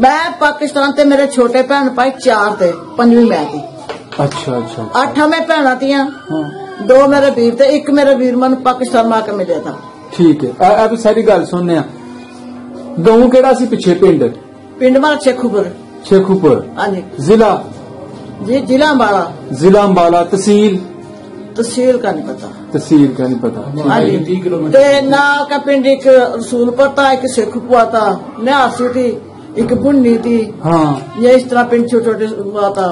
मैं पाकिस्तान ते मेरे छोटे भैन भाई 4 थे, 5वीं मैं थी। अच्छा अच्छा 8 में भैन थियां, 2 मेरे वीर थे, 1 मेरा वीर मन पाकिस्तान में आके मिले था। ठीक है, अब सारी गल सुनने गाँव केड़ा सी पिछे पिंड? पिंड मारा शेखूपुर। शेखूपुर। हाँ जी। जिला? जी जिला अम्बाला। जिला अम्बाला। तहसील? तहसील का नहीं पता। तहसील का नहीं पता। हाँ जी। 30 किलोमीटर। ना का पिंड एक रसूलपुर था, एक शेखूपुर था, न्यासी थी, एक बुन्नी थी। हाँ ये इस तरह पिंड छोटे छोटे हुआ था।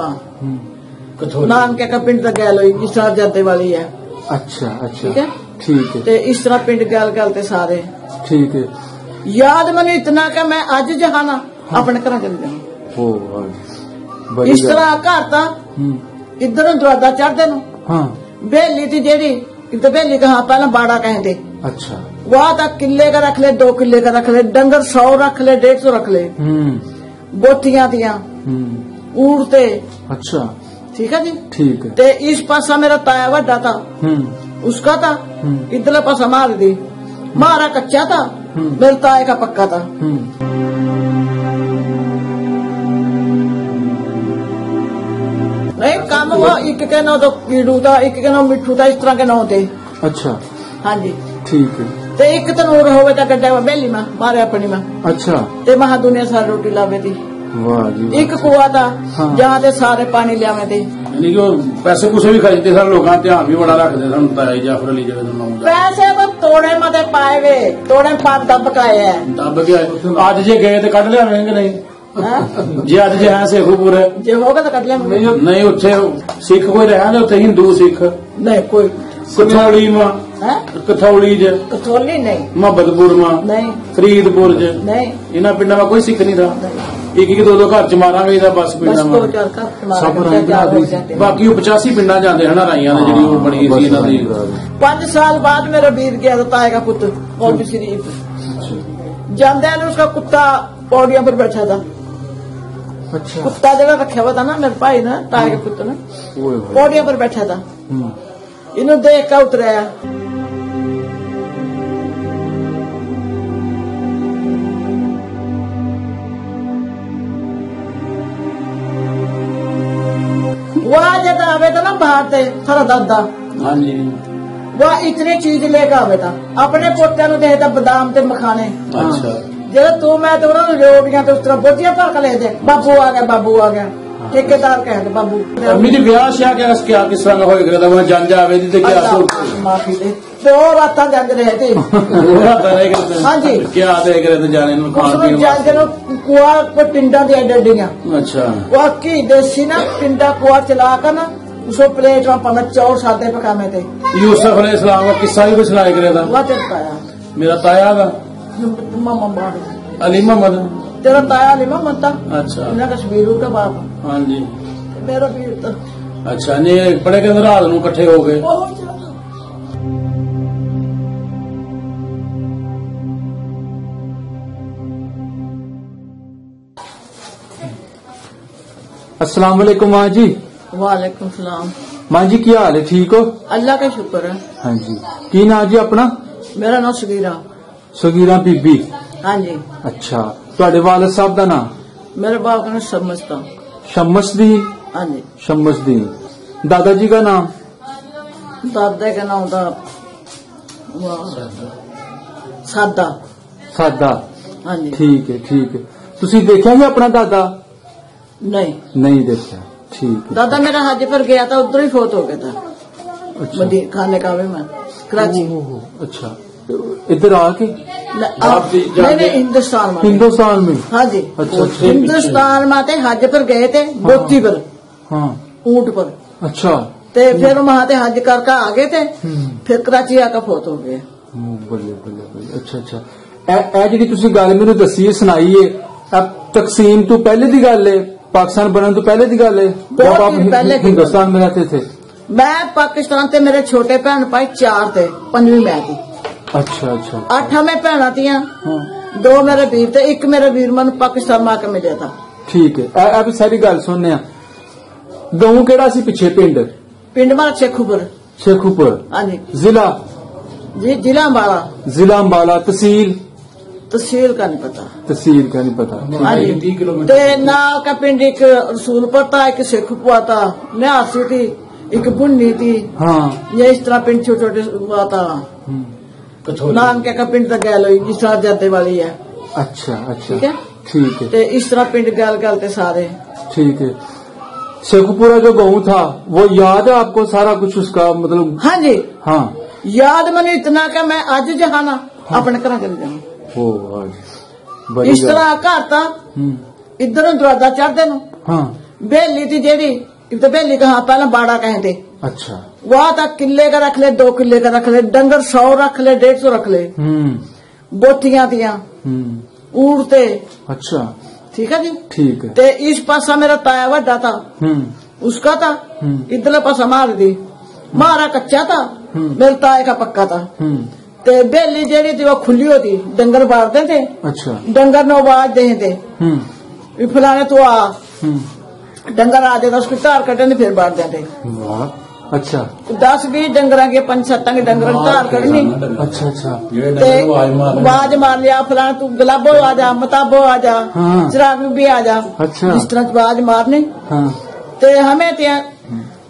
नाम क्या का पिंड तक गैल हुई, इस तरह जाते वाली है। अच्छा अच्छा ठीक है ठीक है। ते इस तरह पिंड गैल गैल थे सारे। ठीक है। याद मैंने इतना कि मैं अज जहाना अपने घर चल जाऊँ। इस तरह घर था, इधरों दरवाजा चढ़ते नो। हाँ बेली थी जेड़ी, इधर बेली का हाँ पहला बाड़ा कहते। अच्छा। वहां तक किले का रख ले, 2 किले का रख ले, डंगर 100 रख ले, 150 रख ले। बोतियां थियां, ऊंट थे। अच्छा ठीक है जी। ठीक है। ते इस पासा मेरा ताया वड्डा था, उसका था। इधरले पासा मार दी, मारा कच्चा था, मेरे ताए का पक्का था। नहीं काम हुआ, एक के नाम तो कीड़ू था, एक के नाम मिठू था, इस तरह के नाम थे। अच्छा हाँ जी। ठीक है। ते एक तनूर होवे ता गड्ढे में बेली में मारे अपनी में। अच्छा। ते महा दुनिया सारी रोटी लावे थी। वाह जी। एक कुआ था। हाँ। जहाँ ते सारे पानी लियावे थे। यानी कि पैसे कुछ भी खरीदते सर, लोग ध्यान भी बड़ा रखते सन। जाफर अली पैसे तो तोड़े मते पाए वे, तोड़े पाप दब के आए हैं। दब गया। आज जे गए तो कट लिया नहीं जी? अज जे है शेखूपुर जे होगा तो कट लिया नहीं? उत्थे सिख कोई रहा ना? उत्थे हिंदू सिख नहीं कोई। कथौली में, कथौली ज, कथौली नहीं, मोहब्बतपुर में नहीं, फरीदपुर ज नहीं, इन्होंने पिंडा में कोई सिख नहीं था। एक 2 घर च मारांगे बस पिंडा में बाकी 85 पिंडा जाते हैं राइया ने जी बनी सी इन्हों की। 5 साल बाद मेरा वीर गया था, ताए का पुत्र मौलवी शरीफ। जाते उसका कुत्ता पौड़ियों पर बैठा था। अच्छा। कुत्ता जगह रखा हुआ था ना मेरे भाई ने, ताए के पुत्र ने, पौड़ियों पर बैठा था। इन्हों देख कर उतराया। वह जब आवे था ना बाहर से थोड़ा दादा। हाँ जी। वह इतनी चीज लेकर आवे था, अपने पोते नु देता बादाम ते मखाने। अच्छा। जब तू मैं तो रोटियां तो उस तरह बोटियां भर के ले दे। बाबू आ गया, बाबू आ गया। ठेकेदार कहते बाबू मेरी ब्याह श्याह क्या किस तरह हो गया था? वह जंज आवे थी तो क्या माफी दे 2 रात जंज रहे थे। हाँ जी। क्या देख रहे थे जाने जंज कुआ को टिंडा दिया डडियां। अच्छा। वह की देसी ना टिंडा कुआ चला कर ना उसको प्लेट में पना चौर सादे पकाने थे। यूसुफ अलैहिस्सलाम का किस्सा भी कुछ सुनाया करे था? वह तेरा ताया, मेरा ताया था मामा अली मोहम्मद। तेरा ताया अली मोहम्मद था। अच्छा। इन्हें कश्मीर का बाप। हाँ जी। मेरा वीर था। अच्छा नहीं बड़े के रात नूं इकट्ठे हो गए? अस्सलाम वालेकुम माँ जी। वालेकुम सलाम। माँ जी की हाल है? ठीक हो? अल्लाह का शुक्र है। हाँ जी। की नाम जी अपना? मेरा नाम सगीरा। सगीरा बीबी। हाँ जी। अच्छा ਤੁਹਾਡੇ वालिद साहब का नाम? मेरे बाप का नाम शमसता। शमसदीन। हाँ जी। शमसदीन। दादाजी का नाम? दादा का नाम था सादा। सादा। हाँ जी। ठीक है ठीक है। तुसी देखा जी अपना दादा? नहीं नहीं देखा। ठीक है। दादा मेरा हज पर गया था, उधर ही फोत हो गया था। अच्छा। खाने का में कराची। अच्छा इधर आके? नहीं हिंदुस्तान में। हिंदुस्तान में? हाँ जी। अच्छा अच्छा। हिंदुस्तान में थे, हज पर गए थे बोती पर। हाँ ऊंट पर। अच्छा। ते फिर वहां से हज करके आ गए थे, फिर कराची आकर फोत हो गए। बल्ले बल्ले बल्ले। अच्छा अच्छा। जी तुसी गल मैनू दसी है सुनाई है, अब तकसीम तो पहले दी गल है, पाकिस्तान बनने तो पहले दी गल है जब आप हिंदुस्तान में रहते थे? मैं पाकिस्तान से मेरे छोटे भैन भाई 4 थे, 5वीं मैं थी। अच्छा अच्छा। 8 में भैन थियां, 2 मेरे वीर थे, 1 मेरा वीर मन पाकिस्तान में आके मिले था। ठीक है। अब सारी गल सुनने गाँव केड़ा सी पिछे पिंड? पिंड मारा शेखूपुर। शेखूपुर। हाँ जी। जिला? जी जिला अम्बाला। जिला अम्बाला। तहसील? तहसील का नहीं पता। तहसील का नहीं पता। हाँ जी। 30 किलोमीटर। ते ना का पिंड एक रसूलपुर था, एक शेखपुरा था, न्यासी थी, एक बुन्नी थी। हाँ। ये इस तरह पिंड छोटे छोटे हुआ था। नान का पिंड तक गैल हुई जिस तरह जाते वाली है। अच्छा अच्छा। ठीक है ठीक है। ते इस तरह पिंड गैल गैल थे सारे। ठीक है। शेखपुरा जो गाँव था वो याद है आपको सारा कुछ उसका मतलब? हाँ जी। हाँ याद मैंने इतना का मैं अज जहाना अपने घर चल जाऊँ। इस तरह घर था, इधरों दरवाजा चढ़ते नो। हाँ। बेली थी जेडी, तो बेली कहा पहले बाड़ा कहते। अच्छा। वहां तक किले का रख ले, 2 किले का रख ले, डंगर 100 रख ले, 150 रख ले। बोटियां थियां, ऊँटते। अच्छा। ठीक है जी। ठीक है। ते इस पासा मेरा ताया वड्डा था, उसका था। इधरले पासा मार दी, मारा कच्चा था, मेरे ताए का पक्का था। ते बेली जेड़ी थी वो खुली होती, डंगर बारते थे। अच्छा। डंगर ने आवाज दे थे फलाने तो आ, डंगर आ जाता, उसकी तार कटने फिर बांट देते। अच्छा। 10-20 डंगर के 5-7 के डंगर तार कटनी। अच्छा अच्छा। आवाज मार लिया, फलाने तू गुलाबो आ जा, मताबो आ जा, चिराग भी आ जा। अच्छा। इस तरह आवाज मारनी। ते हमें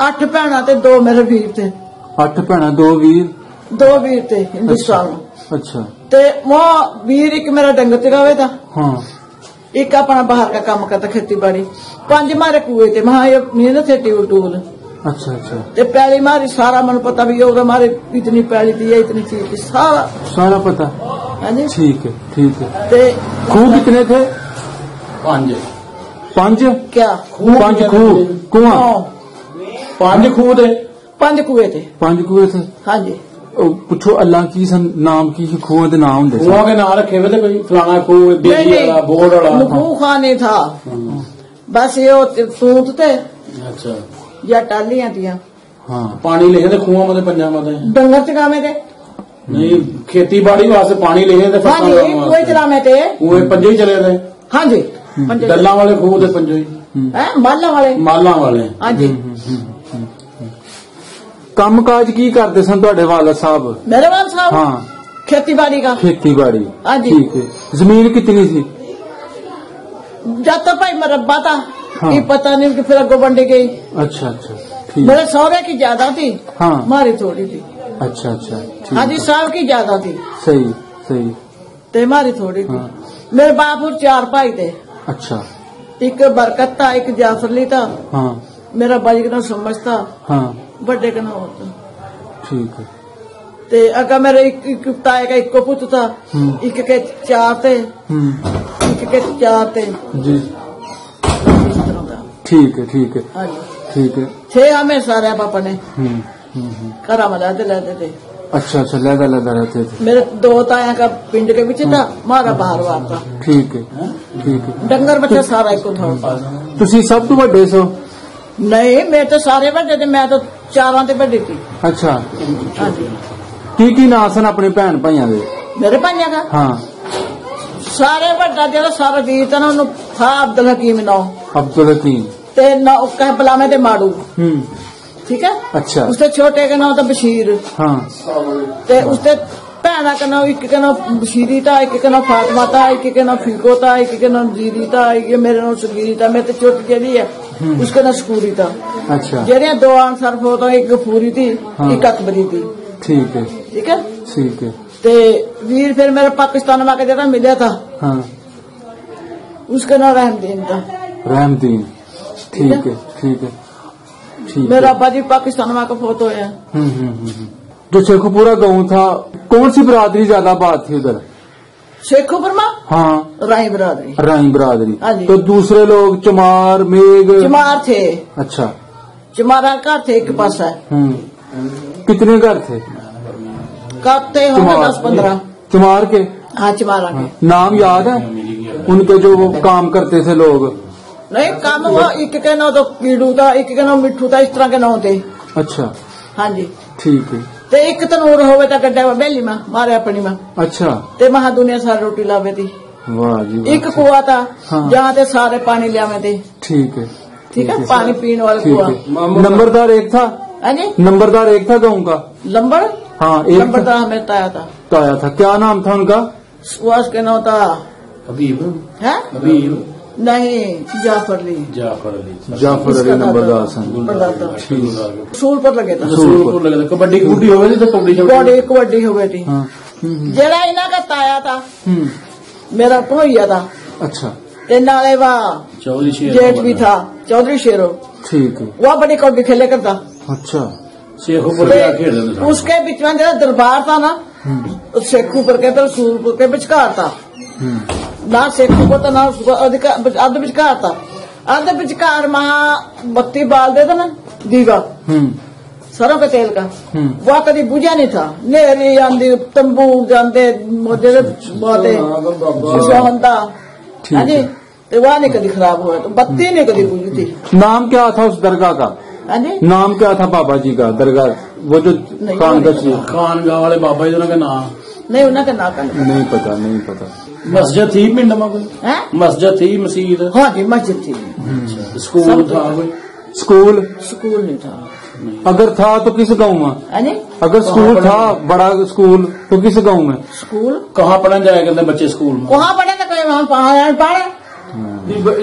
8 भैणा ते 2 मेरे वीर थे। 8 भैणा 2 वीर? 2 वीर थे हिंदुस्तान में। अच्छा। ते वो वीर एक मेरा डंगर चगावे था। हाँ। एक अपना बाहर का काम करता, खेती बाड़ी। 5 मारे कुएं थे, वहां नहीं थे ट्यूबल। अच्छा अच्छा। ते पैली मारी सारा मन पता भी और हमारे इतनी पैली थी, इतनी चीज थी, सारा पता। हाँ जी। ठीक है ठीक है। ते खूह कितने थे? 5 क्या? 5 खूह कुआं? 5 खूह थे। 5 कुएं थे। 5 कुएं थे। हाँ जी। पुछो अल्लाह की नाम की खूह के नाम होंगे? खूह के नाम रखे हुए थे कोई फलाना खूह, बेली वाला, बोर्ड वाला? खूह खाने था बस, ये तूत थे। अच्छा। या टालियां थी। हाँ। पानी लिखे थे खूह में, पंजा में डंगर चगावे थे। नहीं, खेती बाड़ी वास्ते पानी लिखे थे। हाँ जी, कुएं चलावे थे। कुएं 5 ही चले थे। हाँ जी। डल्ला वाले खूह थे 5 ही। माला वाले। हाँ जी। काम काज की करते सन ਤੁਹਾਡੇ वालद साहब? मेरे वालद साहब? हाँ। खेती बाड़ी का। खेती बाड़ी। हाँ जी। ठीक है। जमीन कितनी थी? जाता भाई मरब्बा था। हाँ। ये पता नहीं कि फिर अगो बंडी गई। अच्छा अच्छा। ठीक। मेरे सौरे की ज्यादा थी। हाँ। हमारी थोड़ी थी। अच्छा अच्छा। हाँ जी, साहब की ज्यादा थी। सही सही। ते हमारी थोड़ी थी। हाँ। मेरे बाप और 4 भाई थे। अच्छा। एक बरकत था, एक जाफरली था। हाँ। मेरा भाई का नाम समझ था। हाँ। बड़े का नाम होता। ठीक है। ते अगर मेरे एक ताए का 1 पुत्र था, एक के 4 थे, एक के 4 थे जी। ठीक है ठीक है। हाँ जी। ठीक है। 6 हमें सारे पापा ने घरा में लेते थे। अच्छा अच्छा। लहदा रहते थे। मेरे 2 ताया का पिंड के पीछे था, हमारा बाहर बाहर था। ठीक है ठीक है। डंगर बच्चा सारा एक था। तुसी सब तो बड़े सो? नहीं, मैं तो सारे बड़े थे, मैं तो 4 ते बड़ी थी। अच्छा। हाँ जी। की ना सन अपने भैन भाइयों दे? मेरे भाइयों का? हाँ। सारे बड़ा जो सारा वीर था ना, था अब्दुल हकीम नाम। अब्दुल हकीम। ते कह बुलावे थे माड़ू। ठीक है। अच्छा। उसके छोटे का नाम था बशीर। हाँ। ते उसके भैना का नाम, एक का नाम बशीरी था, एक का नाम फातिमा था, एक का नाम फीको था, एक का नाम जीरी था, एक मेरे नाम सुगीरी था। मेरे तो छोटी जेडी है, उसका नाम शकूरी था। अच्छा। जेड़िया 2 आंसर होता, एक गफूरी थी। हाँ। एक अकबरी थी। ठीक है ठीक है ठीक है। ते वीर फिर मेरे पाकिस्तान में जरा मिला था। हाँ। उसका नाम रहमदीन था। रहमदीन। ठीक है ठीक है। ठीक। मेरा अब्बा जी पाकिस्तान में का फोटो है। जो शेखपुरा गाँव था, कौन सी बिरादरी ज्यादा बात थी उधर? शेखपुर में? हाँ। राई बिरादरी। राई बिरादरी। हाँ जी। तो दूसरे लोग चमार मेघ? चमार थे। अच्छा। चमारा घर थे एक पास है। कितने घर थे? थे होंगे 10-15। चमार के? हाँ, चमारा के। नाम याद है उनके जो वो काम करते थे लोग? नहीं, काम वो एक के नाम तो कीड़ू था, एक के नाम मिठू था, इस तरह के नाम थे। अच्छा। हाँ जी। ठीक है। ते एक तनूर होवे था गड्ढे में बेली में मारे अपनी में। अच्छा। ते महा दुनिया सारी रोटी लावे थी। वाह जी। एक कुआ था। हाँ। जहाँ ते सारे पानी लियावे थे। ठीक है ठीक है। पानी पीने वाला कुआ। नंबरदार एक था? हाँ जी। नंबरदार एक था गाँव का? लंबर? हाँ, एक नंबरदार हमें ताया था। ताया था। क्या नाम था उनका? सुहास के नाम था हबीब है हबीब नहीं जाफर अली जाफर अली नंबरदार सन सूल पर लगे था सूलपुर लगे कबड्डी कबड्डी हो गई थी कबड्डी हो गई थी जेड़ा इना का ताया था मेरा भोइया था अच्छा ते नाले वा चौधरी शेर जेठ भी था चौधरी शेरो ठीक है वह बड़ी कबड्डी खेले करता अच्छा शेखुपुर के खेल उसके बीच में जरा दरबार था ना शेखुपुर के तो सूलपुर के विचकार था ना शेखुपुर था ना अर्ध विचकार था अर्ध विचकार वहाँ बत्ती बाल देता ना दीवा सरों के तेल का वह कभी बुझा नहीं था नेरी आंधी तंबू जानते मोजे बातें सोहनता है जी तो वह नहीं कभी खराब हुआ तो बत्ती नहीं कभी बुझी थी। नाम क्या था उस दरगाह का? नाम क्या था बाबा जी का दरगाह वो जो खानगाह वाले बाबा जी का नाम नहीं उनका नाम का नहीं पता मस्जिद थी पिंड में कोई मस्जिद थी मस्जिद हाँ जी मस्जिद थी स्कूल था कोई स्कूल नहीं था अगर था तो किस गांव में अगर स्कूल था बड़ा स्कूल तो किस गांव में स्कूल कहाँ पढ़ने जाया करते बच्चे स्कूल में वहाँ पढ़े तो कोई वहाँ पढ़े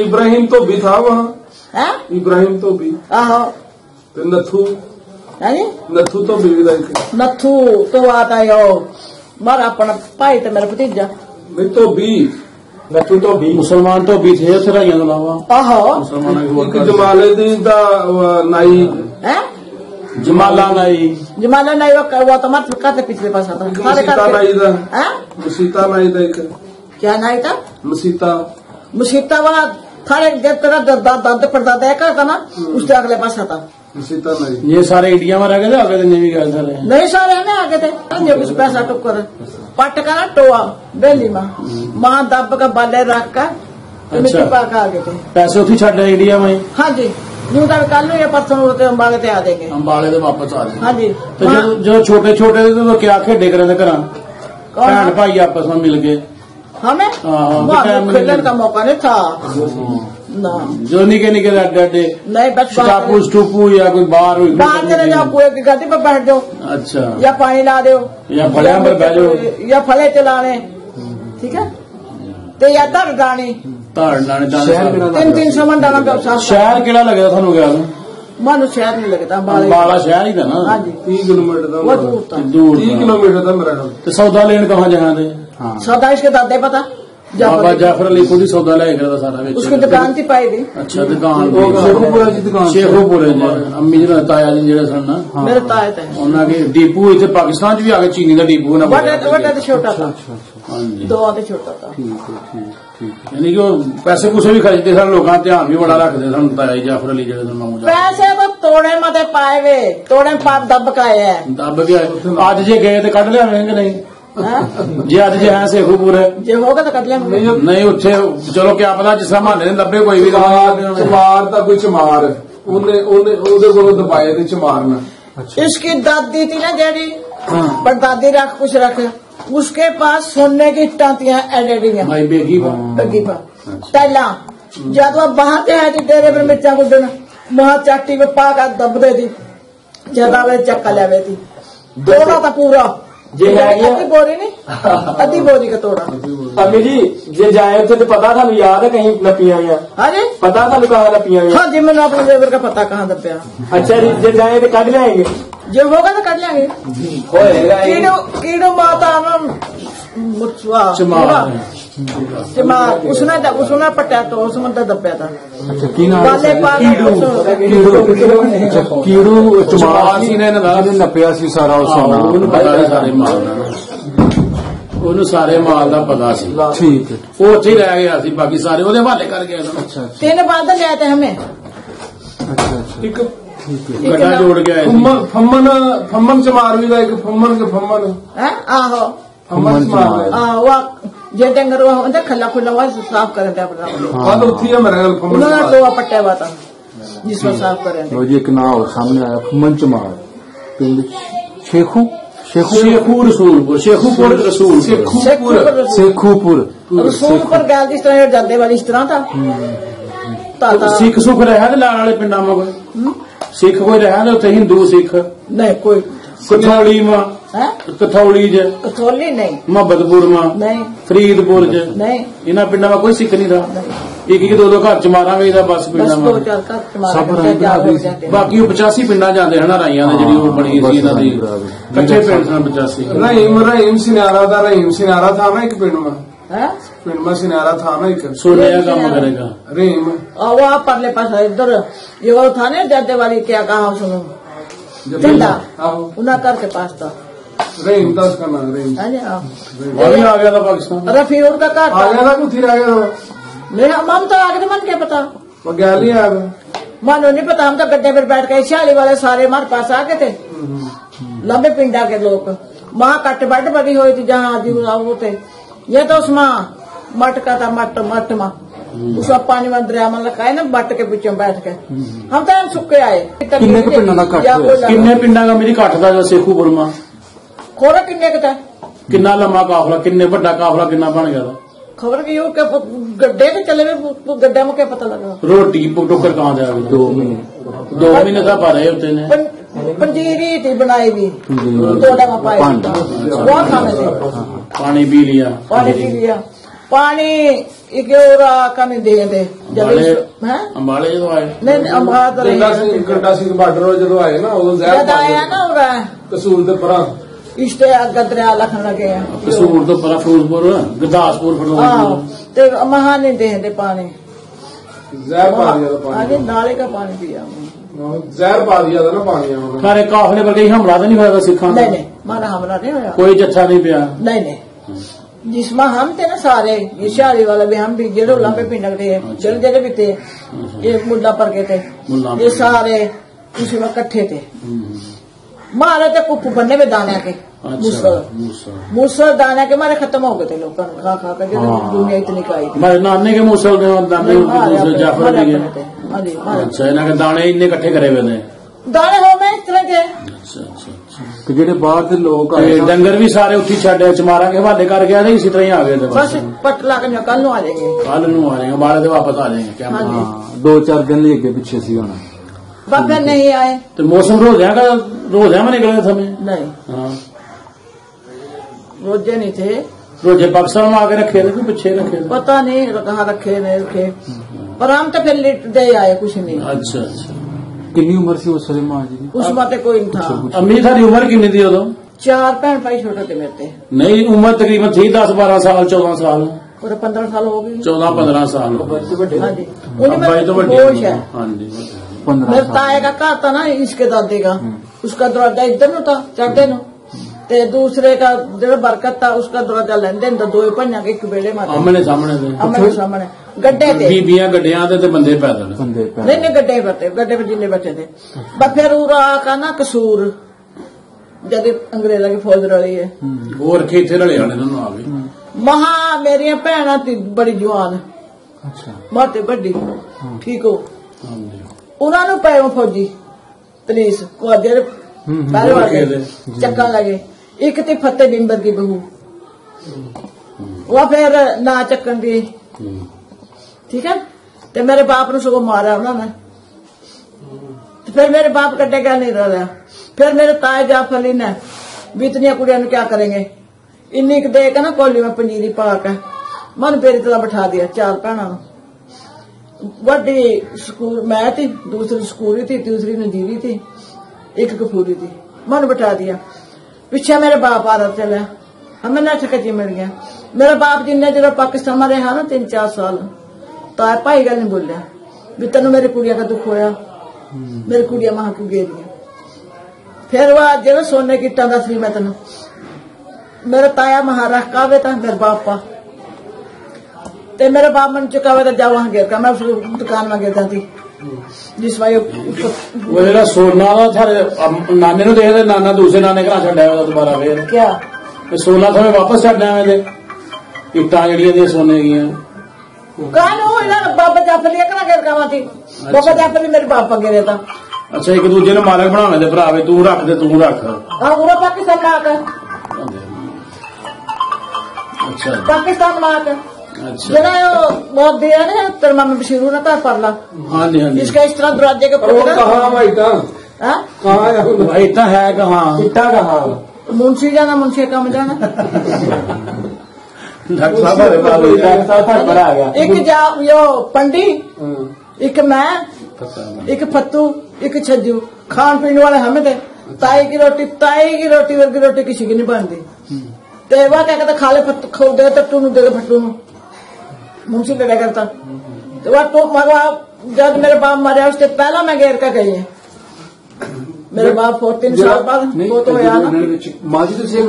इब्राहिम तो भी था वहाँ इब्राहिम तो भी आहो नथु तो भी नथु तो आता है मारा अपना भाई तो मेरा भतीजा नहीं तो भी नथु तो भी मुसलमान तो भी थे सराइयां अलावा आहो मुसलमान जमालुद्दीन दा नाई जमाला नाई वो तो मत कहते पिछले पास आता मसीता नाई दा क्या नाई था मुसीता वाला थारे जब तेरा दादा परदादा करता ना उसके अगले पास आता ये सारे इंडिया में रह गए थे आगे दिन भी गए सारे नहीं सारे हमें आगे थे जब कुछ पैसा टुकर पट का ना टोआ बेली माँ दब का बाले रख कर मिट्टी पाका आगे थे पैसे उठी छड़ इंडिया में हाँ जी यूं तो कल या परसों होते अम्बाले ते आ देंगे अम्बाले से वापस आ जाएंगे हाँ जी तो जो छोटे छोटे थे तो क्या खेडे करे थे घर भैन भाई आपस में मिल गए हमें खेलने का मौका नहीं था ना जो निके निके अड्डे नहीं बस स्टापू स्टूपू या कोई बाहर चले जाओ कोई गाड़ी पर बैठ जाओ अच्छा या पानी ला दो या फले पर बैठ जाओ या फले चलाने ठीक है तो या धड़ डाणी तीन समन डाला शहर केड़ा लगेगा थानू गया मानो शहर नहीं लगता बाला शहर ही था ना हाँ जी 30 किलोमीटर दूर था 30 किलोमीटर था मेरा तो सौदा लेन कहाँ जहाँ थे सौदा इसके दादे पता बाबा जाफर अली खुद ही सौदा लाया करता सारा उसकी दुकान थी पाई थी अच्छा दुकान शेखुपुरा जी दुकान शेखुपुरे अम्मी जी ताया जी जेड़े सन ना मेरे ताए थे उन्होंने डीपू इतने पाकिस्तान च भी आगे चीनी का डीपू बड़ा तो छोटा था दो आते छोटा था यानी कि पैसे कुछ भी खर्चते सन लोग ध्यान भी बड़ा रखते सन ताया जाफर अली जेड़े सन पैसे तो तोड़े मते पाए वे तोड़े पाप दब के आए हैं दब के आज जे गए तो कट लिया नहीं जे अज जे है शेखुपुर जे होगा तो कट लेंगे नहीं उठे चलो क्या पता जिस तरह माने लब्बे कोई भी चमार था कोई चमार दबाए थे चमार में इसकी दादी थी ना जेडी पर दादी रख कुछ रख उसके पास सोने की टांतियां एडियां बेगी टाइला जब वह बाहर से है डेरे पर मिर्चा गुडन वहां चाटी में पा कर दब दे थी ज्यादा वे चक्का ले थी तोड़ा था पूरा अद्धी बोरी नहीं अद्धी बोरी का तोड़ा अम्मी जी जे जाए थे तो पता था याद है कहीं नपिया हुआ अरे पता था कहाँ नपिया हुआ हाँ जी मैंने अपने लेबर का पता कहाँ दबिया अच्छा जी जे जाए तो कट लाएंगे जो होगा तो कट लेंगे कीड़ो माता उसने पट्टा तो उसमें दबिया था कीड़ू चमार नपिया सी सारा सारे माल का पता सी ठीक है वो उत्थे ही रह गया सी बाकी सारे ਉਹਦੇ हवाले कर गया अच्छा 3 बार ले आते हमें अच्छा गड्ढा जोड़ गया फम्मन चमार भी था एक फम्मन आहो फम्मन चमार वो जे डंगर वो खला खुला हुआ साफ कर दे अपना तो उठी है मेरे फम्मन उन्होंने दो पट्टे हुआ था जिसको साफ करें वो जी एक नाम सामने आया फम्मन चमार पिंड शेखुपुर रसूलपुर गैल जिस तरह जाते वाली इस तरह था सिख सुख रहा लाने वाले पिंडा में कोई सिख कोई रहा उत्थे हिंदू सिख नहीं कोई कठौली में है कथौली च, कथौली नहीं, मुहब्बतपुर में नहीं, फरीदपुर च नहीं, इन्होंने पिंडा में कोई सिख नहीं रहा। एक दो घर च मारांगे बस पिंडा बस में 2-4 घर तुम्हारे बाकी 85 पिंडा जाते हैं राइया ने जी बनी सी इन्हों की कच्चे पिंड सन 85। रहीम सिनारा था, रहीम सिनारा था ना एक पिंड में, है पिंड में सिनारा था ना एक, सोने का काम करेगा रहीम। और वहाँ परले पास इधर ये वो था ना जाते वाली, क्या कहा सुनो, झंडा उन्हें कर के पास था रहीम था उसका नाम, रहीम है ना। वो भी आ गया था पाकिस्तान, रफी उनका घर आ गया था, कुछ आ गया था, नहीं हम तो आगे मन क्या पता, वो गया नहीं आ गया, मानो नहीं पता। हम तो गड्ढे पर बैठ गए, सियाली वाले सारे हमारे पास आ गए थे, लंबे पिंडा के लोग, वहाँ कट बट बनी हुई थी जहाँ आदि वो थे। ये तो उसमें मट का था, मट में उसका पानी में दरिया में लगा है ना, बट के पीछे बैठ के हम तो सुक्के आए। किन्ने के पिंडा का कट होया? किन्ने पिंडा का मेरी कट था जो सेखूपुर में, खोरा किन्ने का था, किन्ना लम्बा काफला, किन्ने बड़ा काफला किन्ना बन गया था, खबर की यो गड्ढे के चले हुए, गड्ढे में क्या पता लगा। रोटी टोकर कहाँ जा 2 महीने था पा रहे होते ने, पंजीरी थी बनाई हुई, थोड़ा में पाई वो खाने थे, पानी पी लिया, पानी पी लिया, पानी एक कमी दे थे अंबाले जो आए नहीं अम्बाला कंडा सिंह बार्डर जो आए ना, वो जद आया ना वो कसूल के परा इष्टे गदरिया लखन लगे हैं, कसूर तो परा फिरोजपुर गुरदासपुर फिरोजपुर महा नहीं दे पानी, जहर पा दिया था पानी, अरे नाले का पानी पिया, जहर पा दिया था ना पानी। सारे काफले पर कहीं हमला तो नहीं हुआ सिखा, नहीं माना हमला नहीं हुआ, कोई जत्था नहीं पिया, नहीं जिसमें हम थे ना सारे, ये शादी वाला भी हम भी जेड़ो लंबे पिंड थे, जेड़े जेड़े भी थे, ये मुल्ला पर के थे, ये सारे उसी में इकट्ठे थे। मारे थे कुप्पू बनने में दाने के, मूसल दाने के मारे खत्म हो गए थे लोग खा खा कर, दुनिया इतनी खाई थी। हमारे नाने के मूसल जाफर के, अच्छा इन्होंने दाने इन्ने इकट्ठे करे हुए ने, दाने हो में इस तरह के। तो जेडे बाहर के लोग आए डंगर भी सारे उठी छे चमारा के हवाले कर गया, इसी तरह ही आ गए थे, बस पटला के कल नू आ जाएंगे, कल नू आ जाएंगे, बारह वापस आ जाएंगे क्या 2-4 दिन अगे पिछे सी होना, बाकी नहीं आए। तो मौसम रोजा में निकले थे नहीं, रोजे नहीं थे, रोजे पाकिस्तान में आके रखे थे, पीछे रखे थे, पता नहीं कहाँ रखे नहीं रखे, पर हम तो फिर लेट दे आए, कुछ नहीं। अच्छा अच्छा, कितनी उम्र सी उस मां जी? उस बातें कोई नहीं था। अम्मी थारी उम्र कितनी थी उदो? 4 भैन भाई छोटे थे मेरे थे। नहीं उम्र तकरीबन थी 10-12 साल 14 साल, और 15 साल हो गई, 14-15 साल। हाँ जी, उन्हें तो होश है। हाँ जी, मेरे ताए का घर था ना, इसके दादे का, उसका दरवाजा इधर नु था चढ़ते नु, ते दूसरे का जो बरकत था उसका दरवाजा लेंदे न, 2 भैया के एक बेड़े में आमने सामने गड्ढे थे, बीबियां गड्ढियां थे बंदे पैदल, नहीं गड्ढे पर थे, गड्ढे पर जिन्ने बैठे थे। बस फिर उरा का ना कसूर जब अंग्रेजा की फौज रही है, वो रखे थे रले आने दोनों आ गए। महा मेरी भैन थी बड़ी जवान, माते बड़ी ठीक हो, उन्होंने पाए फौजी पुलिस को पहले वाले चक्का लगे, एक थी फतेह बिंबर की बहू, वो फिर ना चक्कन दी, ठीक है। तो मेरे बाप ने सगो मारा उन्होंने, तो फिर मेरे बाप कट्टे क्या नहीं रहा, फिर मेरे ताए जाफर अली ने भी इतनी कुड़िया क्या करेंगे, इन्नी दे के ना कोली में पंजीरी पा के मन पेरी तरह बैठा दिया, 4 भैनों, वड्डी स्कूल मैं थी, दूसरी स्कूली थी, तीसरी नजीरी थी, एक कपूरी थी, मन बैठा दिया। पीछे मेरे बाप आ रहा चला, हमें नठ कची मिल गया। मेरा बाप जिन्ने जो पाकिस्तान में रहा ना 3-4 साल, तो भाई गल नहीं बोलिया भी तेन मेरी कुड़िया का दुख होया, मेरी कुड़िया वहां को गे दी। फिर वह जो सोने की टांगा सी मैं तेन, मेरा ताया महाराष्ट्र का वे था, मेरे बाप का, ते मेरे बाप मन चुका था, जा वहां गिर, मैं उस दुकान में गिरता थी जिस भाई वो जरा सोना था नाने नु देखते, नाना दूसरे नाने घर छड्या दोबारा फिर क्या सोना था वापस छड्या मैं इट्टा जड़िया सोने की कान हो बाबा जाफर करा गिर थी, बाबा जाफर मेरे बाप का गिरे था। अच्छा एक दूजे ने मालक बनाने दे भरा, तू रख दे तू रख, हाँ पाकिस्तान में आकर, अच्छा पाकिस्तान में आकर अच्छा जरा बहुत दिया ना तेरे मामे बशीरू ना घर पर ला, हाँ जी हाँ जी, इसका इस तरह दरवाजे के कहाँ भाई था, हाँ कहाँ इतना है कहाँ इट्टा कहाँ मुंशी जाना, मुंशी काम जाना। डॉक्टर साहब हमारे पास हुई, डॉक्टर साहब थाने पर आ गया। एक जा यो पंडी, एक मैं, एक फत्तू, एक छज्जू, खान पीने वाले हमें थे। ताई की रोटी वर्गी रोटी किसी की नहीं बनती। ते वह क्या कहता, खा ले फत्तू, खो दे टट्टू नु, दे दे फट्टू नु, मुंशी लड़ा करता। तो वह तो मरवा, जब मेरे बाप मरे उससे पहला मैं घेर का गई है। मेरे बाप 3 साल बाद वो तो होया ना। ਮਾਂ ਜੀ ਤੁਸੀਂ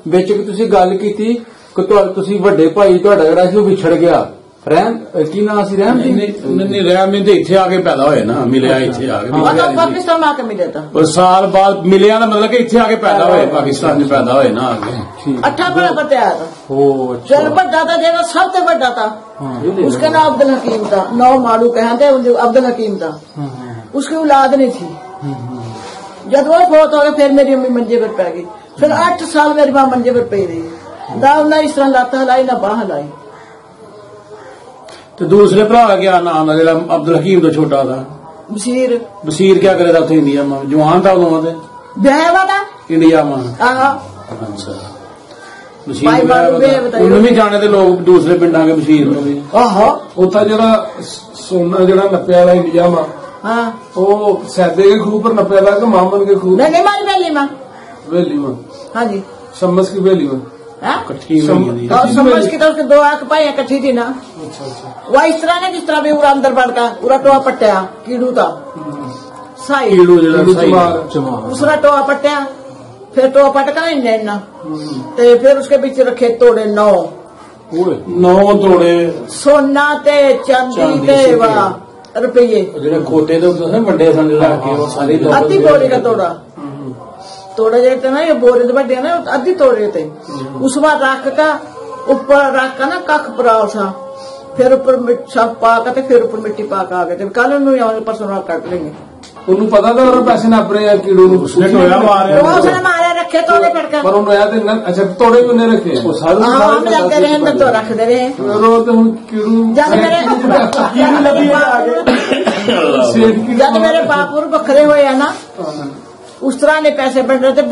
ਵਿੱਚ ਗੱਲ ਕੀਤੀ ਕਿ ਤੁਸੀਂ ਵੱਡੇ ਭਾਈ ਤੁਹਾਡਾ ਜਿਹੜਾ ਸੀ ਉਹ ਵਿਛੜ ਗਿਆ। ਰਹਿਮ ਕੀ ਨਾਂ ਸੀ? ਰਹਿਮ ਜੀ? नहीं रहम नहीं, इतने आके पैदा होए ना, मिले इतने आके। पाकिस्तान में आके मिले था। और साल बाद मिले ना, मतलब कि इतने आके पैदा होए, पाकिस्तान में पैदा होए ना आके। 8 बराबर पे आया था। अच्छा। जब बड़ा था, जो सबसे बड़ा था, उसका नाम अब्दुल हकीम था। 9 माड़ू कहते अब्दुल हकीम था। उसकी औलाद नहीं थी। जब वो फोत हो गया, फिर मेरी अम्मी मंजे पर पै गई। फिर 8 साल मेरी माँ मंजे पर पई रही। ना इस तरह लाता हलाई, ना बाह हलाई। तो दूसरे भरा का क्या नाम है, जो अब्दुल हकीम तो छोटा था? बशीर। बशीर क्या करे था इंडिया में? जवान था उन्होंने ब्याह हुआ था इंडिया में। हाँ, अच्छा। भाई मारू ब्याह बताइए। उन्हें भी जाने थे लोग दूसरे पिंडा के बशीर में भी। आहो, ਉੱਥੇ ਜਿਹੜਾ ਸੋਨਾ ਜਿਹੜਾ ਨੱਪਿਆ ਵਾਲਾ ਇੰਡੀਆ ਮਾ हाँ, ਉਹ ਸੈਦੇ के खूह पर नपया था कि मामन के खूह नहीं मारी बेली माँ। वेली में हाँ जी, शम्मस की वेली में हाँ? इकट्ठी हुई है। और समझ की तरफ 2 आंख पाई इकट्ठी थी ना। अच्छा अच्छा वह इस तरह ने जिस तरह भी पूरा अंदर बढ़ का पूरा टोआ पट्टिया कीड़ू था साई, कीड़ू जरा कीड़ू सही। चमार दूसरा टोआ पट्टिया, फिर टोआ पटका इन्ना ते फिर उसके पीछे रखे तोड़े 9 तोड़े सोना ते चांदी ते रुपये। जो खोटे तो वड्डे सन के वो सारे अद्धी बोरी का तोड़ा जो थे ना, ये बोरे तो बड़े ना, अद्धी तोड़े थे। उस बार रख का ऊपर रख का ना कख पराल सा, फिर ऊपर सब पा के फिर ऊपर मिट्टी पा के आ गए थे। कल परसों काट लेंगे। ਉਹਨੂੰ ਪਤਾ ਤਾਂ ਉਹ ਪੈਸੇ ਨਾ ਆਪਣੇ ਕੀੜੂ ਨੂੰ उसने टोया मारे। उसने मारे रखे तोड़े पड़कर। ਪਰ ਉਹਨੂੰ ਆਇਆ ਤੇ ਅੱਛਾ ਤੋੜੇ ਵੀ ਉਹਨੇ ਰੱਖੇ ਆ। हाँ, हम लगे रहे अंदर तो रख दे रहे। ਫਿਰ ਉਹ ਤੇ ਹੁਣ ਕੀੜੂ जब मेरे बापुर बखरे हुए है ना, उस तरह ने पैसे बन रहे थे,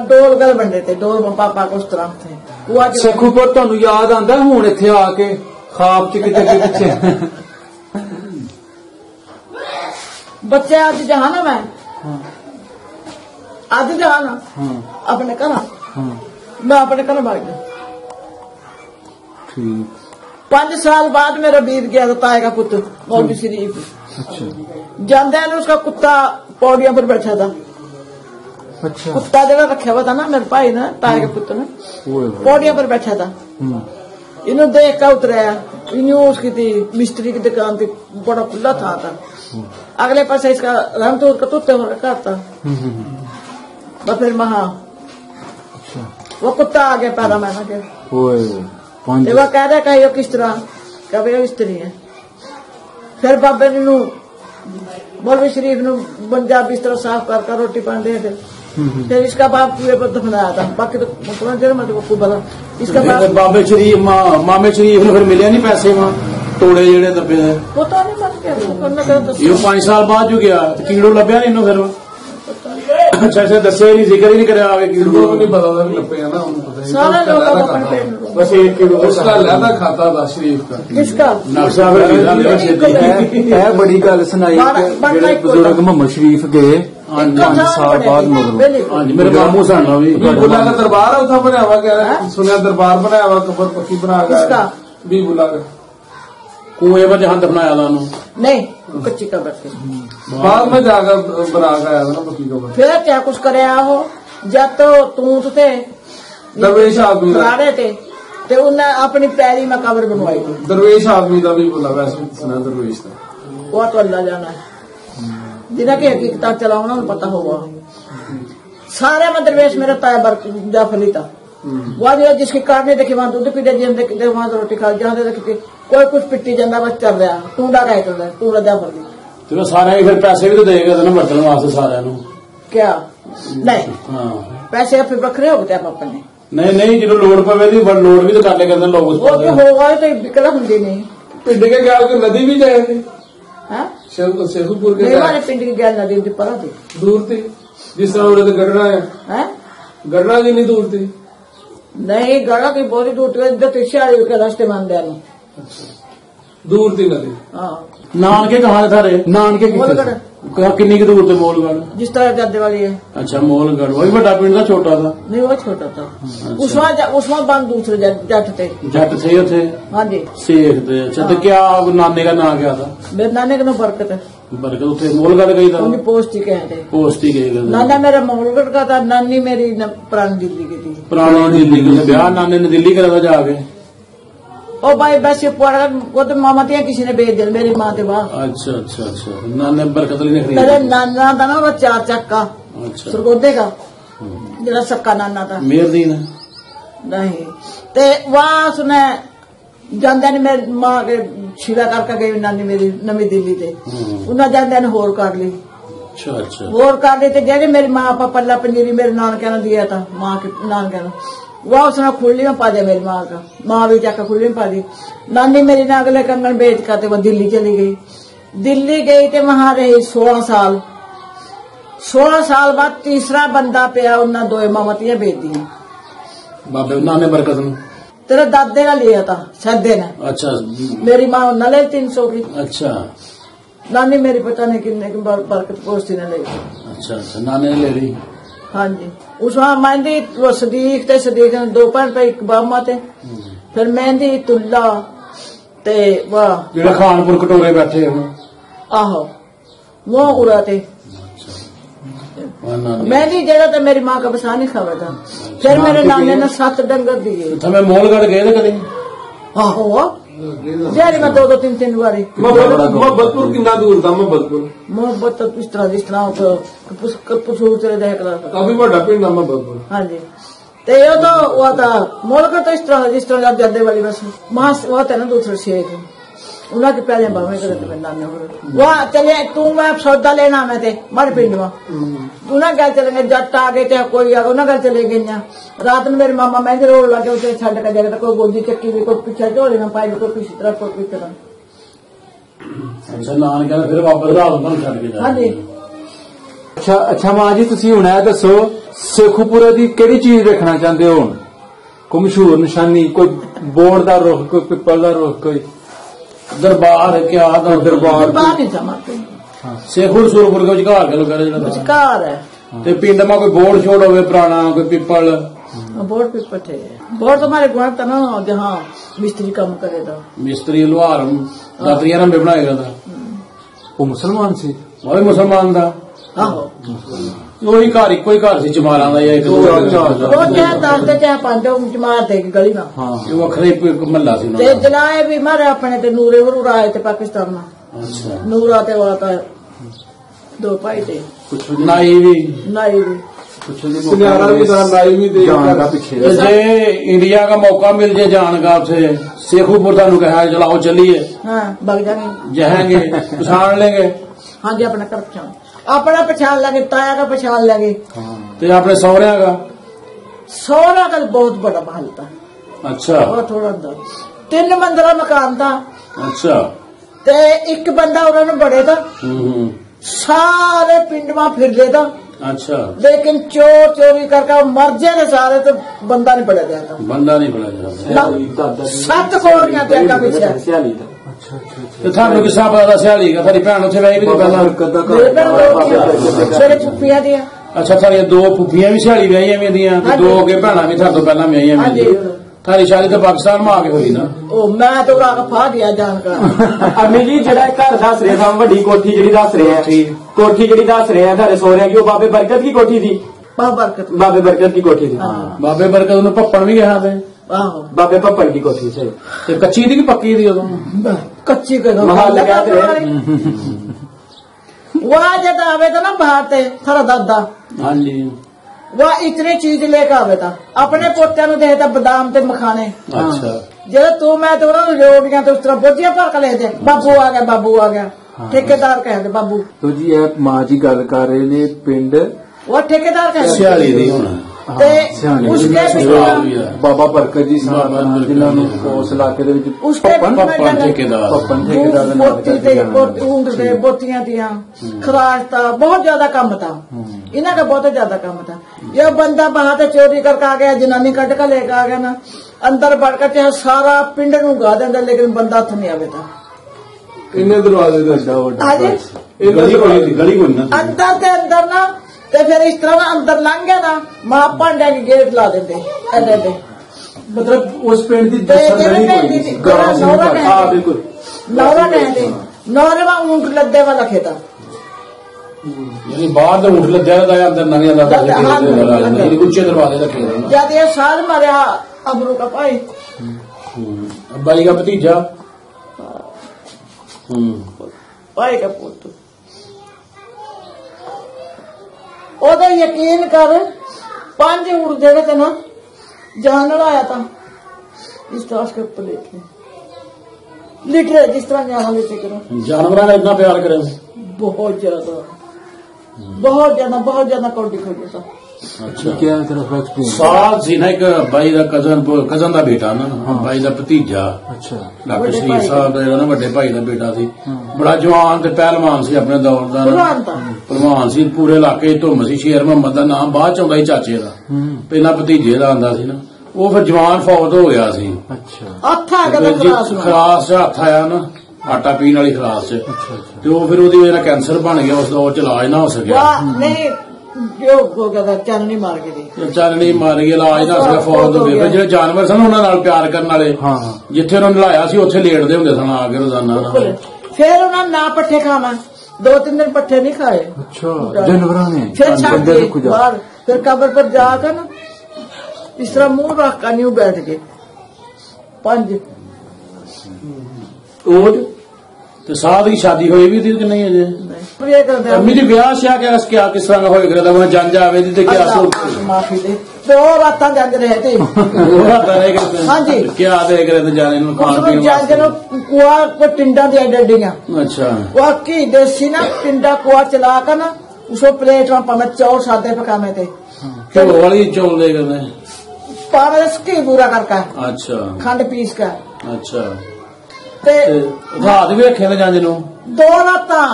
डोल गल बन रहे थे, डोल पापा को उस तरह थे। ਸਖੂਪੁਰ ਤੁਹਾਨੂੰ ਯਾਦ ਆਂਦਾ ਹੁਣ ਇੱਥੇ ਆ ਕੇ ਖਾਬ ਚ ਕਿਤੇ ਪਿੱਛੇ? बच्चे आज जहाँ ना मैं आज जहाँ ना अपने घर मैं अपने घर भाग गया। ठीक। 5 साल बाद मेरा बीत गया था ताए का पुत्र मौलवी शरीफ। अच्छा जानते हैं उसका कुत्ता पौड़ियों पर बैठा था। अच्छा। कुत्ता जरा रखा हुआ था ना मेरे भाई ने, ताए के पुत्र ने, पौड़ियों पर बैठा था। इन्हों देख कर उतराया, इन्हों उसकी थी मिस्त्री की दुकान थी, बड़ा खुला था। अगले पास इसका रंग तो उसका तुत्ते करता फिर महा वो कुत्ता आ गया पैदा मैंने के वो कह रहा है किस तरह कभी इस तरह है। फिर बाबे ने मौलवी शरीफ ने बंजा बिस्तर साफ कर रोटी पानी दे थे। फिर इसका बाप कुएं पर दफनाया था। बाकी तो मतलब बला इसका बाप बाबे शरीफ मामे शरीफ ने फिर मिले नहीं पैसे वहाँ तोड़े जेड़े दबे वो तो नहीं मर गया। ये 5 साल बाद जो गया कीड़ो लभ्या नहीं इन्हों फिर अच्छा अच्छा दसे नहीं जिक्र ही नहीं करे आगे कीड़ो को नहीं पता था भी नपया ना उनको पता सारे लोग अपने पेट में बस एक कीड़ो उसका लहदा खाता था शरीफ का किसका नक्शा ਇਹ ਬੜੀ ਗੱਲ ਸੁਣਾਈ ਕਿ ਜਿਹੜੇ ਬਜ਼ੁਰਗ ਮੁਹੰਮਦ ਸ਼ਰੀਫ ਗਏ 5 ਸਾਲ ਬਾਅਦ ਮਗਰੋਂ। ਹਾਂਜੀ ਮੇਰੇ ਮਾਮੂ ਸਾਡਾ ਵੀ बुला का दरबार है उतना बनाया हुआ क्या सुनिया दरबार बनाया हुआ कबर पक्की बना किसका? भी बुला का कुएं पर जहाँ दफनाया था उन्होंने नहीं कच्ची कबर थी। बाद में जाकर बना के आया था ना पक्की कबर। फिर क्या कुछ करे हो जब तो तू थे दरवेश आदमी का रहे थे तो उन्हें अपनी पैरी में कबर बनवाई थी। दरवेश आदमी का भी बोला वैसे सुना दरवेश का वो तो अल्लाह जाना है जिन्हें की हकीकत चलाओ पता होगा। सारे में दरवेश मेरा ताया जाफली था। वहाँ जो जिसकी कार नहीं देखी वहाँ दूध पीते जिन देखते वहाँ तो रोटी खा जहाँ देखते कोई कुछ पिट्टी जाना बस चल रहा टूडा का चल रहा टूडा जाफली तो सारे फिर पैसे भी तो देगा ना बर्तन वास्ते सारे क्या नहीं पैसे फिर बखरे हो गए अपने नहीं जो लोड पवे लोड भी तो कर ले करते लोग वो तो होगा तो बिकला होंगी नहीं। पिंड के गैल के नदी भी जाए थे शेखुपुर के हमारे पिंड की गैल नदी परा थी दूर थी जिस तरह उन्हें तो गढ़ना है गढ़ना कितनी दूर थी? नहीं गड़ा की बहुत दूर इधर तिशाली के रास्ते में आंदे दूर थी नदी। हाँ नानके कहाँ थे थारे? नानके मोलगढ़ किन्नी की दूर थे मोलगढ़? जिस तरह जाते वाली है। अच्छा मोलगढ़ वही बड़ा पिंड था छोटा था? नहीं वो छोटा था। उसमें बंद दूसरे जट थे। जट थे थे? हाँ जी शेख थे। अच्छा तो क्या नाने का नाम क्या था? मेरे नाने का नाम बरकत है। बरकत उठे मोलगढ़ गई था? उनकी पोस्ट ही कहे थे। पोस्ट ही गई। नाना मेरा मोलगढ़ का था, नानी मेरी पुरानी दिल्ली की थी। पुरानी दिल्ली की। ब्याह नाने ने दिल्ली करा था जाके? ओ भाई बस ये वो तो मामा थे किसी ने भेज दिया मेरी माँ के बाद। अच्छा अच्छा अच्छा नाने बरकत ने खरीद? मेरे नाना था ना वो 4 चक्का। अच्छा सरगोदे का जरा सक्का नाना था। मेहरदीन नहीं ते वहां उसने जांदे ने मेरी माँ के छिड़ा करके गई नानी मेरी नवी दिल्ली से। उन्हें जांदे ने होर कर ली। अच्छा अच्छा होर कर ली तो जेडे मेरी माँ पा पल्ला पंजीरी मेरे नानके ने दिया था, माँ के नानके ने वह उसने खुली में पा दिया मेरी माँ का। माँ भी जाकर खुली में पा दी। नानी मेरी ने अगले कंगन बेच कर वो दिल्ली चली गई। दिल्ली गई तो वहां रही 16 साल। 16 साल बाद तीसरा बंदा पिया उन्हें 2 मामतियां बेच दी। बाबे नाने बरकत ने? तेरे दादे का लिया था सदे ने। अच्छा मेरी माँ न ले 300 की। अच्छा नानी मेरी पता नहीं कितने की बरकत पोस्ती ने ले। अच्छा अच्छा नाने ने ले ली? हाँ जी उसमें मेहंदी वो सदीक थे, सदीक ने 2 पैंट पे एक बाबा थे। फिर मेहंदी तुल्ला ते वाह जेड़ा खानपुर कटोरे बैठे हो? आहो वो उड़ा थे। मेहंदी जेड़ा तो मेरी माँ का बसा नहीं खावा था। फिर मेरे नाने ने 7 डंगर दिए। तो मैं मोलगढ़ गए थे कभी? आहो जेरी मैं 2 3 बारी। मोहब्बतपुर कितना दूर था? मोहब्बत तो इस तरह कपूर तेरे देख रहा था। काफी बड़ा पिंड है मोहब्बतपुर। हाँ जी तो ये तो हुआ था मोलगढ़ तो इस तरह जिस तरह आप जाते वाली बस वहां हुआ था ना दूसरे शेख उन्हें के पहले बाबे करते नाने वहाँ चले तू मैं सौदा लेना मैं थे मारे पिंड में उन्हें गए चलेंगे जट आ गए थे कोई आ उन्हें गए चले गई। रात में मेरी मामा मैं रोड लगे उसे छड़ का जगह कोई गोदी चक्की भी कोई पीछे झोली में पाई कोई किसी तरह कोई किसी तरह। अच्छा नान कहते फिर वापस रात में छड़ के हाँ जी। अच्छा अच्छा मां जी तुसी हुण ए दसो शेखूपुरा दी केड़ी चीज देखना चाहते हो? कोई मशहूर निशानी, कोई बोर्ड दा रुख, कोई पिपल दा रुख, कोई दरबार क्या था? दरबार नहीं समझते शेखुर सूरपुर के विचकार के लोग विचकार है। ते पिंड में कोई बोर्ड छोड़ हो पुराना कोई पिपल? बोर्ड पिपल थे। बोर्ड तो हमारे गुआढ़ था ना जहाँ मिस्त्री काम करेगा। मिस्त्री लुहार दातरिया रंबे बनाएगा था। वो मुसलमान सी? वो भी मुसलमान था। आहो वही घर कोई घर से चमारा वो चाहे 10 ते चाहे 5 चमार थे गली में। वो वखरे महला सी जलाए भी मारे अपने ते नूरे वरूर आए थे पाकिस्तान में। अच्छा नूरा ते वाला था 2 भाई थे। नाई भी सुनियारा भी था नाई भी थे। जे इंडिया का मौका मिल जाए जान का उसे शेखुपुर थानू कहा चलाओ चलिए। हाँ भाग जाएंगे जाएंगे पछाण लेंगे। हाँ जी अपना कर अपना पछाण लगे ताया का पछाण लगे तो अपने सौरिया का? सौरा का बहुत बड़ा महल था। अच्छा और थोड़ा अंदर 3 मंजिला मकान था। अच्छा ते एक बंदा उन्होंने बड़े था सारे पिंड में फिर ले था। अच्छा लेकिन चोर चोरी करके मर जाए सारे तो बंदा नहीं पड़ा जाता। बंदा नहीं पड़ा जाता। 7 कोड़ियां थे पीछे। तो थानू किस पता था सियाली का? थारी भैन उसे वही भी पहला मेरे फुफिया दिया। अच्छा थारी 2 फुफियां भी सियाली व्याही में दिया 2 अगे भैन भी थारे तो पहला व्याही में? थारी शादी तो पाकिस्तान में आके हुई ना? ओ मैं तो फा गया जानकार। अम्मी जी जेड़ा घर दस रहे हम वड्डी कोठी जेड़ी दस रहे हैं कोठी जेड़ी दस रहे हैं थारे सोहरे की वो बाबे बरकत की कोठी थी? बाबे बरकत की कोठी थी। बाबे बरकत उन्हें पप्पन भी गया थे? बाबे पप्पन की कोठी से कच्ची थी कि पक्की थी? कच्ची महल लगा वह जब आवे था ना बाहर से थारा दादा। हाँ जी वह इतनी चीज लेकर आवे था अपने पोत्या नु देता बादाम ते मखाने। अच्छा जो तू मैं तो रोटियां तो उस तरह बोझिया भर के ले दे बाबू आ गया ठेकेदार कहते बाबू। तो जी मां जी गल कर रहे ने पिंड वो ठेकेदार कहते सियाली दी होना ਤੇ ਉਸਕੇ ਬਾਬਾ ਬਰਕਤ ਜੀ ਸਾਹਿਬ ਜਿਨ੍ਹਾਂ ਨੂੰ ਉਸ ਇਲਾਕੇ ਦੇ ਵਿੱਚ ਪੱਪਨ ਠੇਕੇਦਾਰ ਦੇ ਬੋਤੀਆਂ ਦੀਆਂ ਖਰਾਸ਼ था बहुत ज्यादा काम था इन्हों का बहुत ज्यादा काम था। ये बंदा वहां से चोरी करके आ गया जनानी कट कर लेकर आ गया ना अंदर बढ़कर चाहे सारा पिंड नू गा देंदा लेकिन बंदा हथ नहीं आवे था। इन्हें दरवाजे गली कोई ना अंदर ते अंदर ना ते फिर इस तरह अंदर लंघ गया ना मां पांडे की गेट ला देते एडे मतलब उस पिंड की नौरा कहते नौरवा ऊंट लद्दे वाला खेता यानी बाहर तो ऊंट लद्दे वाला अंदर नहीं आता ऊंचे दरवाजे का खेल जब ये साल मारे अबरू का भाई भाई का भतीजा भाई का पुत्र ओदा यकीन कर 5 ऊँट जेड़े थे ना जान आया था इस तरह के ऊपर लिख रहे जिस तरह यहाँ लिखे करो जानवर ने इतना प्यार करे बहुत ज्यादा कौड़ी खोजी था। अच्छा क्या साल सी ना एक भाई का कजन का बेटा ना भाई का भतीजा अच्छा डॉक्टर शरीफ साहब का बड़े भाई का बेटा सी बड़ा जवान ते पहलवान सी अपने दौर का पहलवान सी पूरे इलाके धुम सी शेर मोहम्मद का नाम बाद च आंदा ही चाचे का पहला भतीजे का आंदा सी ना वो फिर जवान फौत हो गया सी। अच्छा खलास च हथ आया ना आटा पीने वाली खलास च वो फिर ओदी वजह कैंसर बन गया उस दौर च इलाज ना हो सकिया चाननी मार के इलाज ना सका फौत हो गया जो जानवर सन उन्होंने प्यार करने वाले जिथे उन्होंने नलाया सी उत्थे लेटते होंगे सन आके रोजाना फिर उन्होंने ना पट्ठे खाना 2-3 दिन पट्ठे नहीं खाए फिर छाड़ फिर कब्र पर जाकर ना इस तरह मुंह रख कर न्यू बैठ गए 5 तो साथ की शादी हुई भी थी कि नहीं अजय अम्मी जी ब्याह शा क्या किस तरह का होएगा वहां जंज आवे थी क्या माफी दे 2 रात जंज रहे थे हाँ जी क्या देख रहे थे जाने खान जंज कुआ को टिंडा दिया डडिया अच्छा वो की देसी ना टिंडा कुआ चला कर ना उसको प्लेट में पावे चौल सादे पकावे थे घ्यो वाली चौल दे करते पावे की पूरा करके अच्छा खंड पीस का अच्छा रात भी रखे थे जंज नू 2 रातां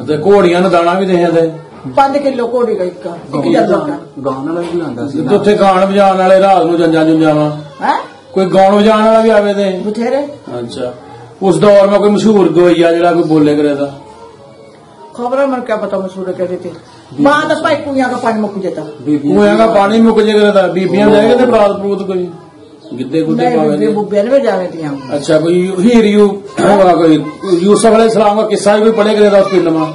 ते घोड़ियां नू दाना भी देया थे 5 किलो घोड़ी का एक गान वाला भी आंदा सी उत्थे गान बजाण वाले रात नू जंजां जुंजावां कोई गान बजाण वाला भी आवे थे बथेरे। अच्छा उस दौर में कोई मशहूर गवैया जेड़ा कोई बोले करे था खबर मन क्या पता मशहूर करे थे मां तो भाई कुइयां का पानी मुक जाता कुइयां का पानी मुक जाएगा था बीबियां जाएगा थे बरात बरूत कोई गिद्दे गुद्दे पावे जावे थी। अच्छा कोई हीर कोई यूसुफ अलैहिस्सलाम का किस्सा भी कोई पढ़े करे था उस फिल्म में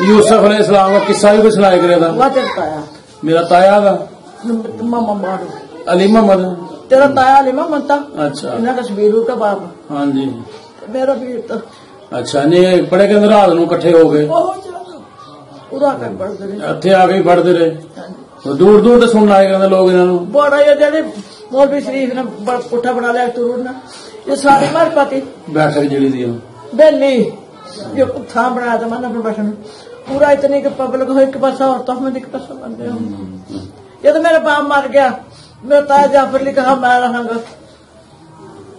यूसुफ अलैहिस्सलाम का किस्सा भी कोई सुनाया करे था मेरा ताया था अली मोहम्मद तेरा ताया अली मोहम्मद था अच्छा इन्हें कश्मीर का बाप हाँ जी मेरा भी था अच्छा नहीं पढ़े कहते रात नू इकट्ठे हो गए इत्थे आके पढ़ते रहे दूर दूर तो सुनना आए कहते लोग इन्हों बड़ा जेडे मौलवी शरीफ ने पुठा बना लिया तुरुर ना ये सारी मार पाती बैठक जी थी बेली जो थां बनाया था मैंने अपने बैठने पूरा इतनी कि पब्लिक हो एक पासा और तो एक पासा बन गया। ये तो मेरा बाप मर गया मेरा ताया जाफर अली कहा मैं रखांगा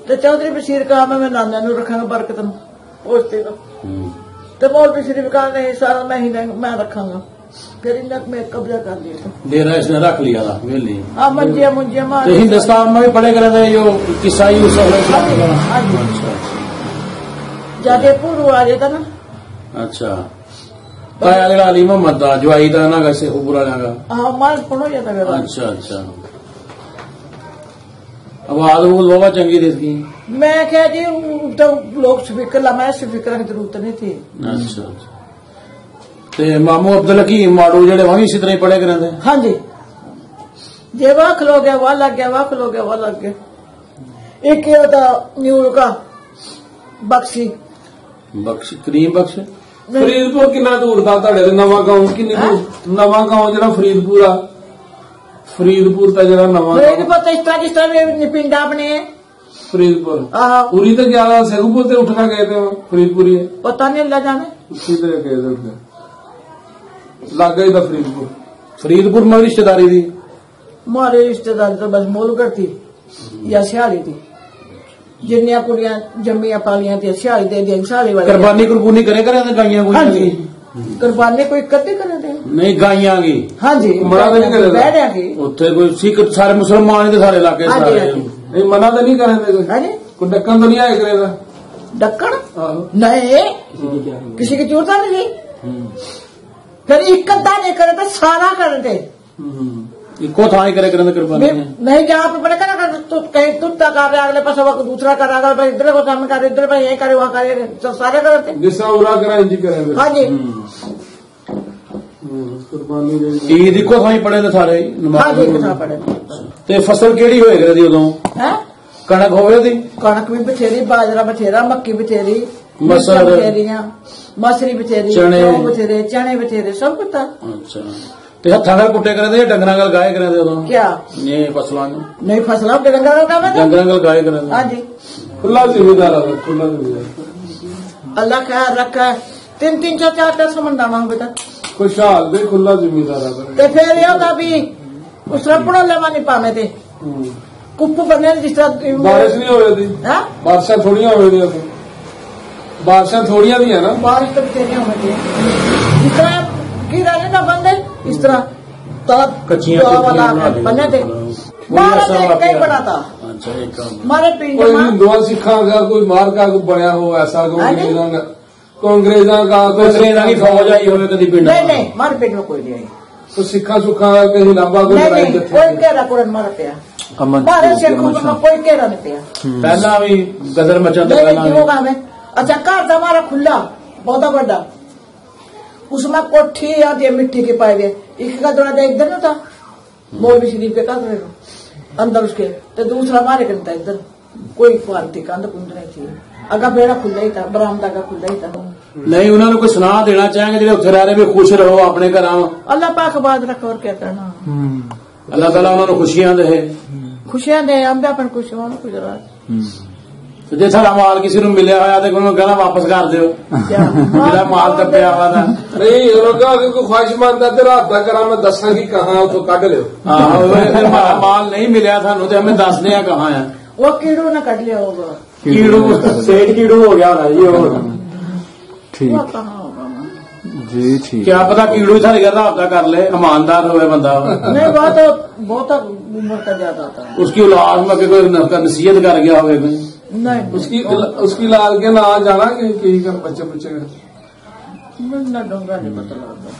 तो चौधरी बशीर कहा मैं नाना नू रखांगा बरकत पोस्ते का तो मौलवी शरीफ कहा नहीं सारा मैं ही मैं रखांगा फिर में कब्जा कर लिया डेरा इसने रख लिया था वेली मंजिया मुंजिया मार हिंदुस्तान में भी पढ़े करे थे जो किस्सा जाके पूर्व आ जाता ना अच्छा ताया जेड़ा अली मोहम्मद दा जवाई दा ना कैसे बुरा लगा हाँ मार पढ़ो जाता मेरा अच्छा अच्छा आवाज वूज बाबा चंगी थी इसकी मैं क्या जी तो लोग स्पीकर ला मैं स्पीकर की जरूरत नहीं थी। अच्छा अच्छा ते मामू अब्दुल हकीम माड़ू जेड़े वहां इसी तरह ही पढ़े करे थे हाँ जी जे वाह खलो गया वाह लग गया वाह खलो गया वाह लग गया एक न्यूल का बख्शी करीम बख्श फरीदपुर कितना दूर था तुहाडे नवा गांव किन्नी दूर नवा गांव जेड़ा फरीदपुर आ फरीदपुर का जरा नवा फरीदपुर तो इस तरह जिस तरह पिंड अपने फरीदपुर पूरी तो क्या सेगुपुर से उठना गए थे फरीदपुर ही पता नहीं अल्लाह जाने उसी तरह गए थे लग गई था फरीदपुर फरीदपुर में रिश्तेदारी थी मारे रिश्तेदारी तो बस मोलगढ़ थी या सियाली थी जिन्निया कुड़ियां जम्मिया पालियां थी सियाली दे दी सियाली वाली कुर्बानी कुर्बानी करे गाइयां हाँ जी कुर्बानी कोई कदे करे थे नहीं गाइयां की हाँ जी मना तो नहीं करे बैठा की उत्थे कोई सिख सारे मुसलमान ही सारे इलाके हाँ जी, सारे हाँ जी। नहीं मना तो नहीं करे कोई है नी कोई ढक्कन तो नहीं आया करेगा ढक्कन नहीं किसी की जरूरत नहीं फिर एक अद्धा नहीं करे तो सारा करे थे इको थाई करे करने कुर्बानी नहीं जहाँ पे बड़े करा तो कहीं तुत्ता कर रहे अगले पास वक्त दूसरा कर अगले पास इधर को सामने कर इधर पास यही करे वहाँ करे तो सारे करते जिस तरह उरा करा इंजी करे हाँ जी कुर्बानी ईद इको थाई पड़े थे सारे हाँ जी कितना पड़े ते फसल केड़ी होए करदी उदों है कणक होवे दी कणक भी बथेरी बाजरा बथेरा मक्की बथेरी मसर बथेरियां मसरी बथेरी चने बथेरे चने बथेरे सब कुछ था अच्छा ते हत्थां नाल कुट्टे करदे डंगरां नाल गाय करदे उदों क्या ने फसलां नहीं फसलों के डंगर का काम है डंगरां नाल गाय करदे हाँ जी खुला जिम्मेदार है खुला जिम्मेदार अल्लाह ख्याल रखा 3-3 4-4 समझना मांग बेटा खुशहाल भी खुला जिम्मेदार है ते फिर ये होता भी उस रपड़ो लेवा नहीं पाने थे कुप्पू बने जिस तरह बारिश नहीं हो रही थी हाँ बारिशां थोड़ियां हो रही थी बारिशां थोड़ियां थी है ना बारिश तो तेरे होने थे जिस तरह की रहने का बंदे इस तरह कच्चियां वाला बने थे मारा तो कहीं बना था अच्छा एक हमारे पिंड कोई में हिंदुआ सिखा का कोई मार का कोई बनया हो ऐसा को अंग्रेजा का अंग्रेजां की फौज आई होवे कदी पिंड नहीं नहीं हमारे पिंड में कोई नहीं आई तो सिखा सुखा कहीं लांबा कोई नहीं लड़ाई नहीं जत्थे कोई कह रहा कुरन मार पिया हमारे सिखों में कोई कह रहा नहीं पिया पहला भी गदर मचन तो नहीं पहला क्यों होगा हमें अच्छा घर था हमारा खुला बहुत बड़ा उसमें कोठी आती है मिट्टी के पाए गए एक का दरवाजा इधर न था मौलवी शरीफ के का अंदर उसके तो दूसरा हमारे करता इधर कोई पालती कंध कुंद नहीं थी अगर बेड़ा खुला ही था बरामदा का खुला ही था नहीं उन्होंने कोई सुना देना चाहेंगे जो उत्थे रह रहे भी खुश रहो अपने घर अल्लाह पाक बाद रखो और क्या करना अल्लाह ताला उन्होंने खुशियां दे खुशियां दे हम भी अपन खुशियां गुजरात जे सारा माल किसी ਨੂੰ ਮਿਲਿਆ ਹੋਇਆ ਤੇ ਉਹਨੂੰ ਕਹਿਣਾ ਵਾਪਸ ਕਰ ਦਿਓ ਜਿਹੜਾ ਮਾਲ ਟੱਪਿਆ ਹੋਇਆ ਦਾ नहीं रोगा अगर कोई ख्वाहिशमंद है तो रात का करा मैं दसा की कहा तो कट लियो हाँ माल नहीं मिਲਿਆ ਸਾਨੂੰ ਤੇ हमें ਦੱਸ ਦਿਆ कहाँ है वो कीड़ू ने कट लिया होगा कीड़ू सेठ कीड़ू हो गया होना जी वो ठीक वो कहाँ होगा जी ठीक क्या पता कीड़ू सारी घर राबता कर ले ईमानदार हुए बंदा नहीं बहुत उम्र का ज्यादा था उसकी औलाद में कोई नसीहत कर गया होवे नहीं उसकी लाल के ना जाना कि कर बच्चे बच्चे मुझे डोंगा नहीं पता लगता